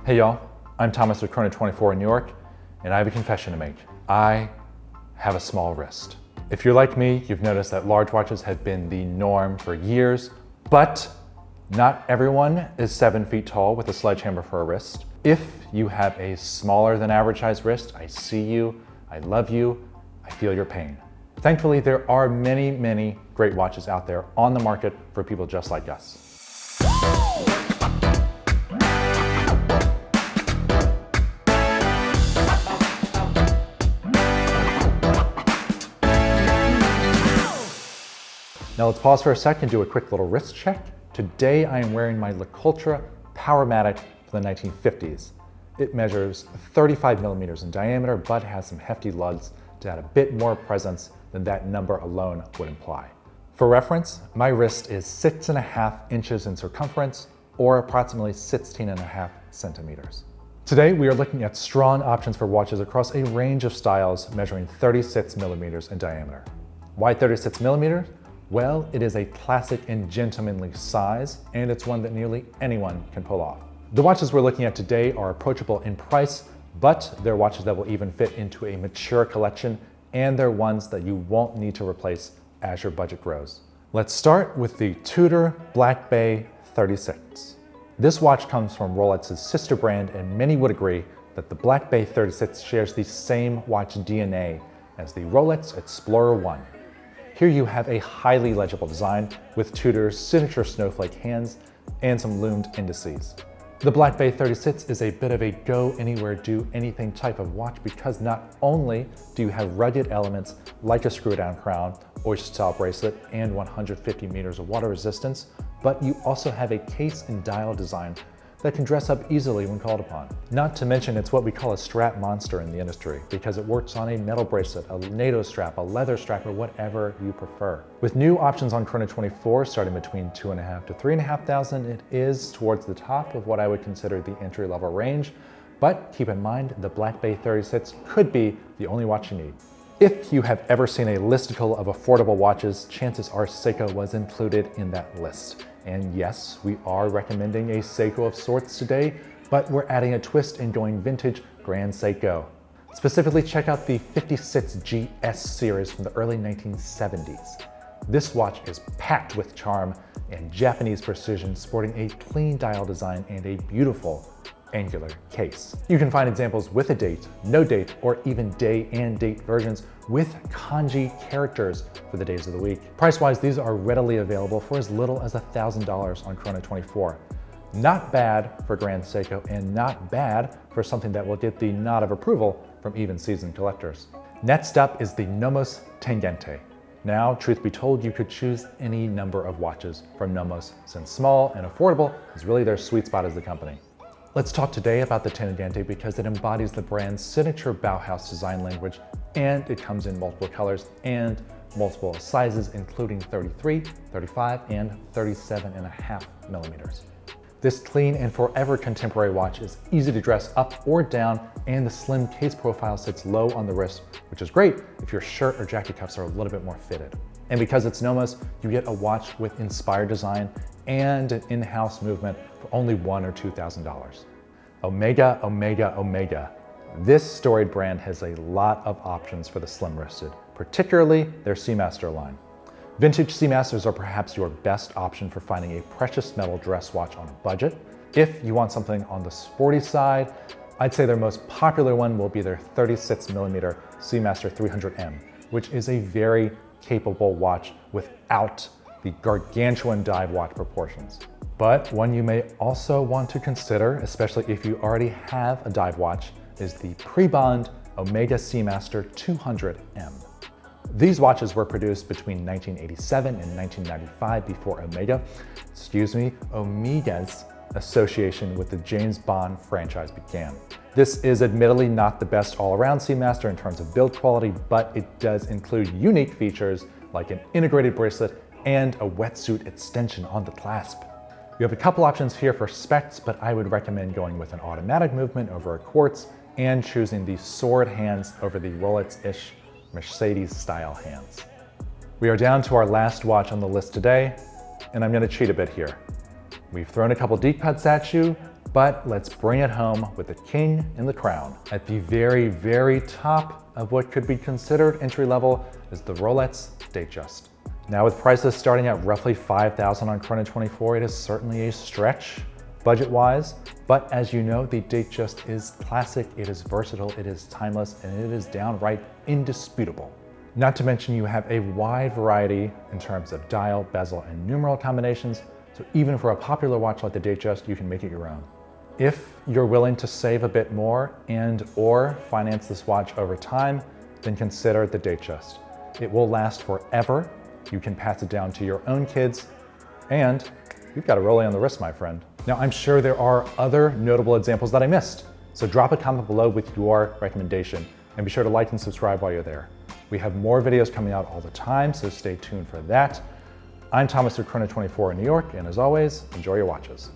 Hey y'all, I'm Thomas with Chrono24 in New York, and I have a confession to make. I have a small wrist. If you're like me, you've noticed that large watches have been the norm for years, but not everyone is 7 feet tall with a sledgehammer for a wrist. If you have a smaller than average size wrist, I see you, I love you, I feel your pain. Thankfully, there are many, many great watches out there on the market for people just like us. Now let's pause for a sec and do a quick little wrist check. Today I am wearing my LaCultra Powermatic from the 1950s. It measures 35 millimeters in diameter, but has some hefty lugs to add a bit more presence than that number alone would imply. For reference, my wrist is 6.5 inches in circumference, or approximately 16.5 centimeters. Today we are looking at strong options for watches across a range of styles measuring 36 millimeters in diameter. Why 36 millimeters? Well, it is a classic and gentlemanly size, and it's one that nearly anyone can pull off. The watches we're looking at today are approachable in price, but they're watches that will even fit into a mature collection, and they're ones that you won't need to replace as your budget grows. Let's start with the Tudor Black Bay 36. This watch comes from Rolex's sister brand, and many would agree that the Black Bay 36 shares the same watch DNA as the Rolex Explorer 1. Here you have a highly legible design with Tudor's signature snowflake hands and some loomed indices. The Black Bay 36 is a bit of a go anywhere, do anything type of watch because not only do you have rugged elements like a screw down crown, oyster style bracelet, and 150 meters of water resistance, but you also have a case and dial design that can dress up easily when called upon. Not to mention it's what we call a strap monster in the industry because it works on a metal bracelet, a NATO strap, a leather strap, or whatever you prefer. With new options on Chrono24 starting between $2,500 to $3,500, it is towards the top of what I would consider the entry-level range, but keep in mind the Black Bay 36 could be the only watch you need. If you have ever seen a listicle of affordable watches, chances are Seiko was included in that list. And yes, we are recommending a Seiko of sorts today, but we're adding a twist and going vintage Grand Seiko. Specifically, check out the 56GS series from the early 1970s. This watch is packed with charm and Japanese precision, sporting a clean dial design and a beautiful angular case. You can find examples with a date, no date, or even day and date versions with kanji characters for the days of the week. Price-wise, these are readily available for as little as $1,000 on Chrono24. Not bad for Grand Seiko and not bad for something that will get the nod of approval from even seasoned collectors. Next up is the Nomos Tenendante. Now, truth be told, you could choose any number of watches from Nomos, since small and affordable is really their sweet spot as a company. Let's talk today about the Tenendante because it embodies the brand's signature Bauhaus design language, and it comes in multiple colors and multiple sizes, including 33, 35, and 37.5 millimeters. This clean and forever contemporary watch is easy to dress up or down, and the slim case profile sits low on the wrist, which is great if your shirt or jacket cuffs are a little bit more fitted. And because it's Nomos, you get a watch with inspired design and an in-house movement for only $1,000 or $2,000. Omega, Omega, Omega. This storied brand has a lot of options for the slim-wristed, particularly their Seamaster line. Vintage Seamasters are perhaps your best option for finding a precious metal dress watch on a budget. If you want something on the sporty side, I'd say their most popular one will be their 36 millimeter Seamaster 300M, which is a very capable watch without the gargantuan dive watch proportions. But one you may also want to consider, especially if you already have a dive watch, is the pre-bond Omega Seamaster 200M. These watches were produced between 1987 and 1995 before Omega's association with the James Bond franchise began. This is admittedly not the best all-around Seamaster in terms of build quality, but it does include unique features like an integrated bracelet and a wetsuit extension on the clasp. You have a couple options here for specs, but I would recommend going with an automatic movement over a quartz and choosing the sword hands over the Rolex-ish Mercedes-style hands. We are down to our last watch on the list today, and I'm going to cheat a bit here. We've thrown a couple deep cuts at you, But let's bring it home with the king in the crown. At the very, very top of what could be considered entry level is the Rolex Datejust. Now with prices starting at roughly $5,000 on Chrono24, it is certainly a stretch budget-wise, but as you know, the Datejust is classic, it is versatile, it is timeless, and it is downright indisputable. Not to mention you have a wide variety in terms of dial, bezel, and numeral combinations, so even for a popular watch like the Datejust, you can make it your own. If you're willing to save a bit more and/or finance this watch over time, then consider the Datejust. It will last forever. You can pass it down to your own kids, and you've got a Rollie on the wrist, my friend. Now, I'm sure there are other notable examples that I missed, so drop a comment below with your recommendation, and be sure to like and subscribe while you're there. We have more videos coming out all the time, so stay tuned for that. I'm Thomas with Chrono24 in New York, and as always, enjoy your watches.